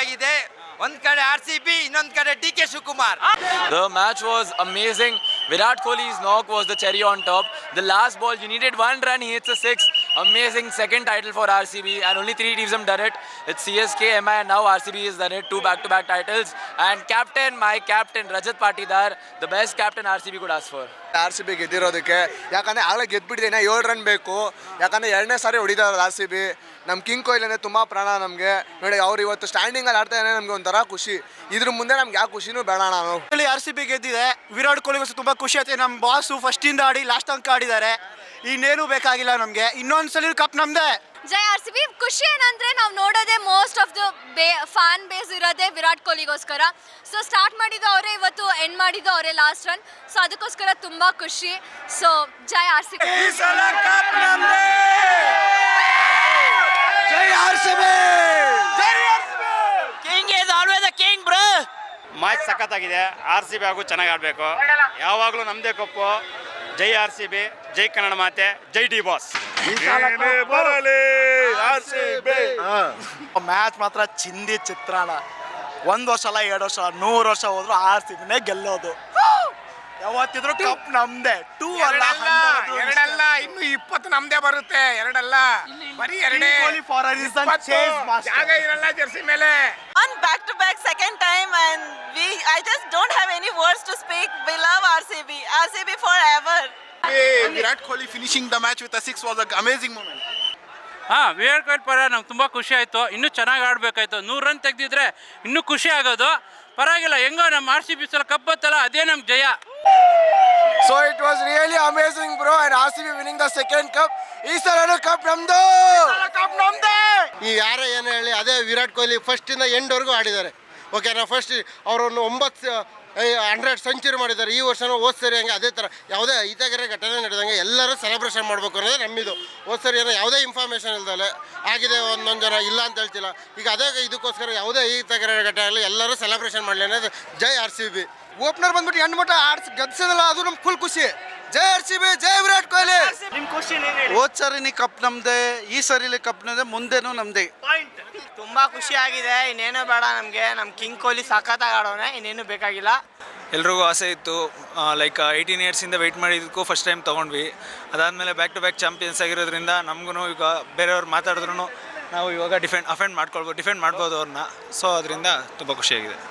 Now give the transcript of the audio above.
ಆಗಿದೆ. ಒಂದ್ ಕಡೆ RCB, ಇನ್ನೊಂದ್ ಕಡೆ DK Shivakumar. The match was amazing. Virat Kohli's knock was the cherry on top. The last ball, you needed one run, he hits a six. Amazing second title for RCB, and only 3 teams have done it. It's CSK, MI, and now RCB has done it. 2 back-to-back titles. And my captain, Rajat Patidar, the best captain RCB could ask for. RCB ಗೆದ್ದಿರೋದಕ್ಕೆ ಯಾಕಂದರೆ ಆಗಲೇ ಗೆದ್ದುಬಿಟ್ಟಿದೆ, ಇನ್ನು 7 run ಬೇಕು. ಯಾಕಂದರೆ 2ನೇ ಸಾರಿ ಹೊಡಿತಾರೆ RCB. ನಮ್ಮ king Kohli ಅಂದರೆ ತುಂಬ ಪ್ರಾಣ ನಮಗೆ. ನೋಡಿ ಅವ್ರು ಇವತ್ತು ಸ್ಟ್ಯಾಂಡಿಂಗಲ್ಲಿ ಆಡ್ತಾ ಇದ್ದಾರೆ, ನಮಗೆ ಒಂಥರ ಖುಷಿ. ಇದ್ರ ಮುಂದೆ ನಮ್ಗೆ ಯಾವ ಖುಷಿನೂ ಬೇಡ. ನಾವು RCB ಗೆದ್ದಿದೆ. ವಿರಾಟ್ ಕೊಹ್ಲಿಗೋಸ್ಕರ ತುಂಬ ಖುಷಿ ಆಯ್ತು. ನಮ್ಮ ಬಾಸು ಫಸ್ಟಿಂದ ಆಡಿ ಲಾಸ್ಟ್ ತನಕ ಆಡಿದ್ದಾರೆ. ಇನ್ನೇನು ಬೇಕಾಗಿಲ್ಲ ನಮಗೆ. ಇನ್ನೊಂದ್ಸಲಿ ಕಪ್ ನಮ್ದೆ. ಜೈ RCB. ಖುಷಿ ಏನಂದ್ರೆ ನಾವು ನೋಡೋದೇ most of the fan base ಇರೋದೇ ವಿರಾಟ್ ಕೊಹ್ಲಿಗೋಸ್ಕರ. ಸೊ ಸ್ಟಾರ್ಟ್ ಮಾಡಿದ್ದು ಅವರೇ, ಇವತ್ತು ಎಂಡ್ ಮಾಡಿದ್ದು ಅವರೇ ಲಾಸ್ಟ್ ರನ್. ಸೊ ಅದಕ್ಕೋಸ್ಕರ ತುಂಬಾ ಖುಷಿ. So Jai RCB. King is always a king, bro. Match ಸಖತ್ತಾಗಿದೆ. RCB ಹಾಗೂ ಚೆನ್ನಾಗಿ ಆಡಬೇಕು. ಯಾವಾಗಲೂ ನಮ್ಮದೇ ಕಪ್ಪು. ಜೈ RCB, ಜೈ ಕನ್ನಡ ಮಾತೆ, ಜೈ ಡಿ ಬಾಸ್. ಮ್ಯಾಚ್ ಮಾತ್ರ ಚಿಂದಿ ಚಿತ್ರಾಣ. 1 ವರ್ಷ ಅಲ್ಲ, 2 ವರ್ಷ, 100 ವರ್ಷ ಹೋದ್ರು RCBನೇ ಗೆಲ್ಲೋದು. ಯಾವತ್ತಿದ್ರು ಕಪ್ ನಮ್ದೆ. 2 ಅಲ್ಲ, 2 ಇನ್ನು 20 ನಮ್ದೇ ಬರುತ್ತೆ. 2 ಅಲ್ಲ, ಬರೀ 2. ಜಾಗ ಇರಲ್ಲ ಜರ್ಸಿ ಮೇಲೆ. On back-to-back second time, and I just don't have any words to speak. We love RCB forever. Virat Kohli finishing the match with a 6 was an amazing moment. Virat Kohli ಪರ ನಮ್ಗೆ ತುಂಬ ಖುಷಿ ಆಯಿತು. ಇನ್ನೂ ಚೆನ್ನಾಗಿ ಆಡಬೇಕಾಯ್ತು. 100 ರನ್ ತೆಗೆದಿದ್ರೆ ಇನ್ನೂ ಖುಷಿ ಆಗೋದು. ಪರವಾಗಿಲ್ಲ, ಹೆಂಗೋ ನಮ್ಮ RCB ಸಲ ಕಪ್ ಬತ್ತಲ್ಲ, ಅದೇ ನಮ್ಗೆ ಜಯ. So it was really amazing bro, and RCB winning the second cup. ಈ ಸಲ ಕಪ್ ನಮ್ದು. ಈ ಯಾರೇ ಏನು ಹೇಳಿ, ಅದೇ ವಿರಾಟ್ ಕೊಹ್ಲಿ ಫಸ್ಟಿಂದ ಎಂಡ್ವರೆಗೂ ಆಡಿದ್ದಾರೆ. ಓಕೆನಾ, ಫಸ್ಟ್ ಅವರೊಂದು 100 ಸೆಂಚುರಿ ಮಾಡಿದ್ದಾರೆ. ಈ ವರ್ಷನೂ ಹೋದ ಸರಿ ಹಂಗೆ ಅದೇ ಥರ ಯಾವುದೇ ಈತಗರೆ ಘಟನೆ ನಡೆದಂಗೆ ಎಲ್ಲರೂ ಸೆಲೆಬ್ರೇಷನ್ ಮಾಡಬೇಕು ಅನ್ನೋದೇ ನಮ್ಮಿದು. ಹೋದ ಸರಿ ಏನೋ ಯಾವುದೇ ಇನ್ಫಾರ್ಮೇಷನ್ ಇಲ್ದಲೆ ಆಗಿದೆ, ಒಂದೊಂದು ಜನ ಇಲ್ಲ ಅಂತ ಹೇಳ್ತಿಲ್ಲ. ಈಗ ಅದೇ ಇದಕ್ಕೋಸ್ಕರ ಯಾವುದೇ ಈತಗರೆ ಘಟನೆ ಆಗಲಿ, ಎಲ್ಲರೂ ಸೆಲೆಬ್ರೇಷನ್ ಮಾಡಲಿ ಅನ್ನೋದು ಜೈ RCB. ಓಪನರ್ ಬಂದ್ಬಿಟ್ಟು ಎಂಡ್ ಮಟ್ಟ ಗೆದ್ಸೋದಲ್ಲ, ಅದು ನಮ್ಗೆ ಫುಲ್ ಖುಷಿ. ಜೈ RCB, ಜೈ ವಿರಾಟ್ ಕೊಹ್ಲಿ. ಹೋದ್ ಸರಿನಿ ಕಪ್ ನಮ್ದೆ, ಈ ಸರಿಲಿ ಕಪ್ ನಮ್ದೆ, ಮುಂದೆನೂ ನಮ್ದೆ. ತುಂಬಾ ಖುಷಿ ಆಗಿದೆ. ಇನ್ನೇನು ಬೇಡ ನಮಗೆ. ನಮ್ಮ ಕಿಂಗ್ ಕೊಹ್ಲಿ ಸಖತ್ತಾಗಿ ಆಡೋನೆ, ಇನ್ನೇನು ಬೇಕಾಗಿಲ್ಲ. ಎಲ್ರಿಗೂ ಆಸೆ ಇತ್ತು. ಲೈಕ್ 18 ಇಯರ್ಸಿಂದ ವೆಯ್ಟ್ ಮಾಡಿದ್ದಕ್ಕೂ ಫಸ್ಟ್ ಟೈಮ್ ತೊಗೊಂಡ್ವಿ. ಅದಾದಮೇಲೆ ಬ್ಯಾಕ್ ಟು ಬ್ಯಾಕ್ ಚಾಂಪಿಯನ್ಸ್ ಆಗಿರೋದ್ರಿಂದ ನಮಗೂ ಈಗ ಬೇರೆಯವ್ರು ಮಾತಾಡಿದ್ರು ನಾವು ಇವಾಗ ಡಿಫೆಂಡ್ ಮಾಡ್ಬೋದು ಅವ್ರನ್ನ. ಸೊ ಅದರಿಂದ ತುಂಬ ಖುಷಿಯಾಗಿದೆ.